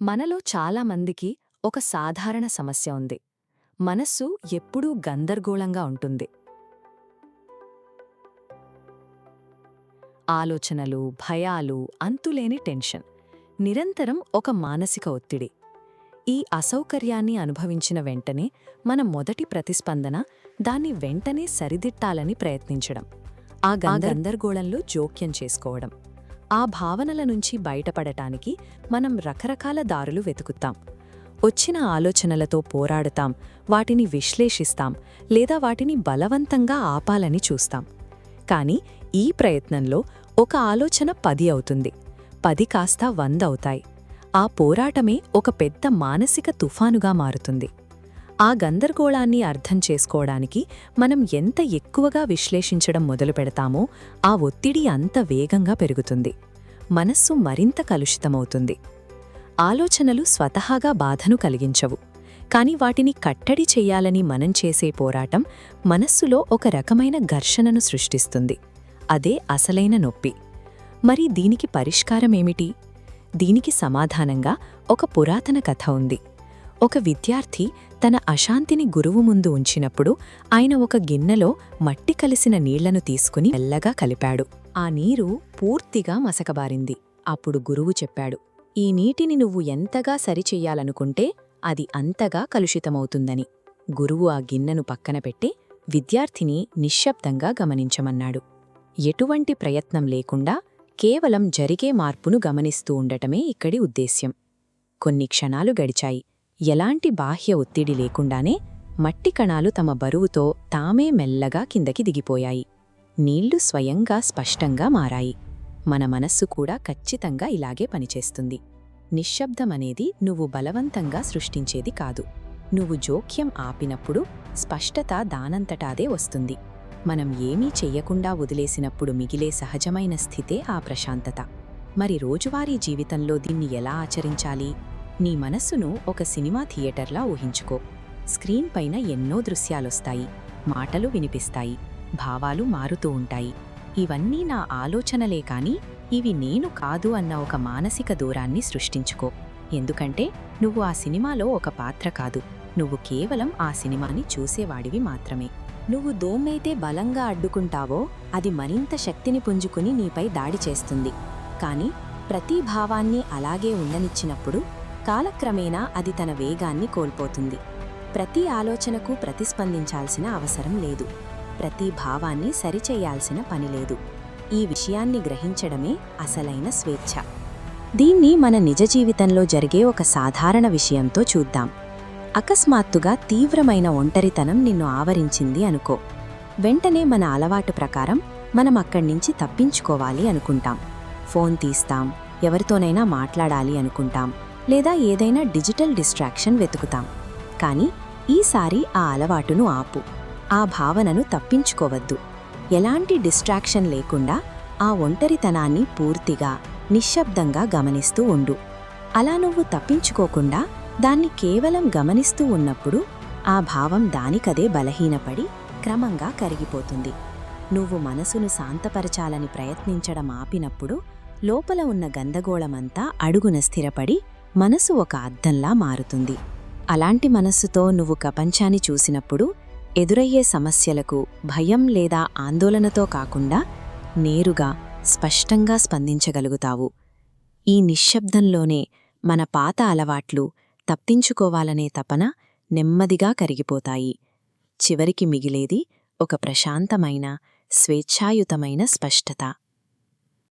మనలో చాలామందికి ఒక సాధారణ సమస్య ఉంది. మనస్సు ఎప్పుడూ గందరగోళంగా ఉంటుంది. ఆలోచనలు, భయాలు, అంతులేని టెన్షన్. నిరంతరం ఒక మానసిక ఒత్తిడి. ఈ అసౌకర్యాన్ని అనుభవించిన వెంటనే మన మొదటి ప్రతిస్పందన దాన్ని వెంటనే సరిదిట్టాలని ప్రయత్నించడం. ఆ గందరగోళంలో జోక్యం చేసుకోవడం. ఆ భావనల నుంచి బయటపడటానికి మనం రకరకాల దారులు వెతుకుతాం. వచ్చిన ఆలోచనలతో పోరాడుతాం, వాటిని విశ్లేషిస్తాం, లేదా వాటిని బలవంతంగా ఆపాలని చూస్తాం. కాని ఈ ప్రయత్నంలో ఒక ఆలోచన 10 అవుతుంది, 10 కాస్త 100 అవుతాయి. ఆ పోరాటమే ఒక పెద్ద మానసిక తుఫానుగా మారుతుంది. ఆ గందరగోళాన్ని అర్థం చేసుకోవడానికి మనం ఎంత ఎక్కువగా విశ్లేషించడం మొదలుపెడతామో ఆ ఒత్తిడి అంత వేగంగా పెరుగుతుంది. మనస్సు మరింత కలుషితమవుతుంది. ఆలోచనలు స్వతహాగా బాధను కలిగించవు, కాని వాటిని కట్టడి చెయ్యాలని మనం చేసే పోరాటం మనస్సులో ఒక రకమైన ఘర్షణను సృష్టిస్తుంది. అదే అసలైన నొప్పి. మరి దీనికి పరిష్కారమేమిటి? దీనికి సమాధానంగా ఒక పురాతన కథ ఉంది. ఒక విద్యార్థి తన అశాంతిని గురువు ముందు ఉంచినప్పుడు ఆయన ఒక గిన్నెలో మట్టి కలిసిన నీళ్లను తీసుకుని మెల్లగా కలిపాడు. ఆ నీరు పూర్తిగా మసకబారింది. అప్పుడు గురువు చెప్పాడు, ఈ నీటిని నువ్వు ఎంతగా సరిచెయ్యాలనుకుంటే అది అంతగా కలుషితమవుతుందని. గురువు ఆ గిన్నెను పక్కన పెట్టి విద్యార్థిని నిశ్శబ్దంగా గమనించమన్నాడు. ఎటువంటి ప్రయత్నం లేకుండా కేవలం జరిగే మార్పును గమనిస్తూ ఉండటమే ఇక్కడి ఉద్దేశ్యం. కొన్ని క్షణాలు గడిచాయి. ఎలాంటి బాహ్య ఒత్తిడి లేకుండానే మట్టి కణాలు తమ బరువుతో తామే మెల్లగా కిందకి దిగిపోయాయి. నీళ్లు స్వయంగా స్పష్టంగా మారాయి. మన మనస్సు కూడా ఖచ్చితంగా ఇలాగే పనిచేస్తుంది. నిశ్శబ్దమనేది నువ్వు బలవంతంగా సృష్టించేది కాదు. నువ్వు జోక్యం ఆపినప్పుడు స్పష్టత దానంతటాదే వస్తుంది. మనం ఏమీ చెయ్యకుండా వదిలేసినప్పుడు మిగిలే సహజమైన స్థితే ఆ ప్రశాంతత. మరి రోజువారీ జీవితంలో దీన్ని ఎలా ఆచరించాలి? నీ మనస్సును ఒక సినిమా థియేటర్లా ఊహించుకో. స్క్రీన్ పైన ఎన్నో దృశ్యాలొస్తాయి, మాటలు వినిపిస్తాయి, భావాలు మారుతూ ఉంటాయి. ఇవన్నీ నా ఆలోచనలే కాని ఇవి నేను కాదు అన్న ఒక మానసిక దూరాన్ని సృష్టించుకో. ఎందుకంటే నువ్వు ఆ సినిమాలో ఒక పాత్ర కాదు, నువ్వు కేవలం ఆ సినిమాని చూసేవాడివి మాత్రమే. నువ్వు దోమైతే బలంగా అడ్డుకుంటావో అది మరింత శక్తిని పుంజుకుని నీపై దాడి చేస్తుంది. కాని ప్రతి భావాన్ని అలాగే ఉండనిచ్చినప్పుడు కాలక్రమేణా అది తన వేగాన్ని కోల్పోతుంది. ప్రతి ఆలోచనకు ప్రతిస్పందించాల్సిన అవసరం లేదు, ప్రతి భావాన్ని సరిచెయ్యాల్సిన పనిలేదు. ఈ విషయాన్ని గ్రహించడమే అసలైన స్వేచ్ఛ. దీన్ని మన నిజ జీవితంలో జరిగే ఒక సాధారణ విషయంతో చూద్దాం. అకస్మాత్తుగా తీవ్రమైన ఒంటరితనం నిన్ను ఆవరించింది అనుకో. వెంటనే మన అలవాటు ప్రకారం మనం అక్కడ్నించి తప్పించుకోవాలి అనుకుంటాం. ఫోన్ తీస్తాం, ఎవరితోనైనా మాట్లాడాలి అనుకుంటాం, లేదా ఏదైనా డిజిటల్ డిస్ట్రాక్షన్ వెతుకుతాం. కాని ఈసారి ఆ అలవాటును ఆపు. ఆ భావనను తప్పించుకోవద్దు. ఎలాంటి డిస్ట్రాక్షన్ లేకుండా ఆ ఒంటరితనాన్ని పూర్తిగా నిశ్శబ్దంగా గమనిస్తూ ఉండు. అలా నువ్వు తప్పించుకోకుండా దాన్ని కేవలం గమనిస్తూ ఉన్నప్పుడు ఆ భావం దానికదే బలహీనపడి క్రమంగా కరిగిపోతుంది. నువ్వు మనసును శాంతపరచాలని ప్రయత్నించడం ఆపినప్పుడు లోపల ఉన్న గందగోళమంతా అడుగున స్థిరపడి మనసు ఒక అద్దంలా మారుతుంది. అలాంటి మనస్సుతో నువ్వు ప్రపంచాన్ని చూసినప్పుడు ఎదురయ్యే సమస్యలకు భయం లేదా ఆందోళనతో కాకుండా నేరుగా స్పష్టంగా స్పందించగలుగుతావు. ఈ నిశ్శబ్దంలోనే మన పాత అలవాట్లు, తప్పించుకోవాలనే తపన నెమ్మదిగా కరిగిపోతాయి. చివరికి మిగిలేది ఒక ప్రశాంతమైన, స్వేచ్ఛాయుతమైన స్పష్టత.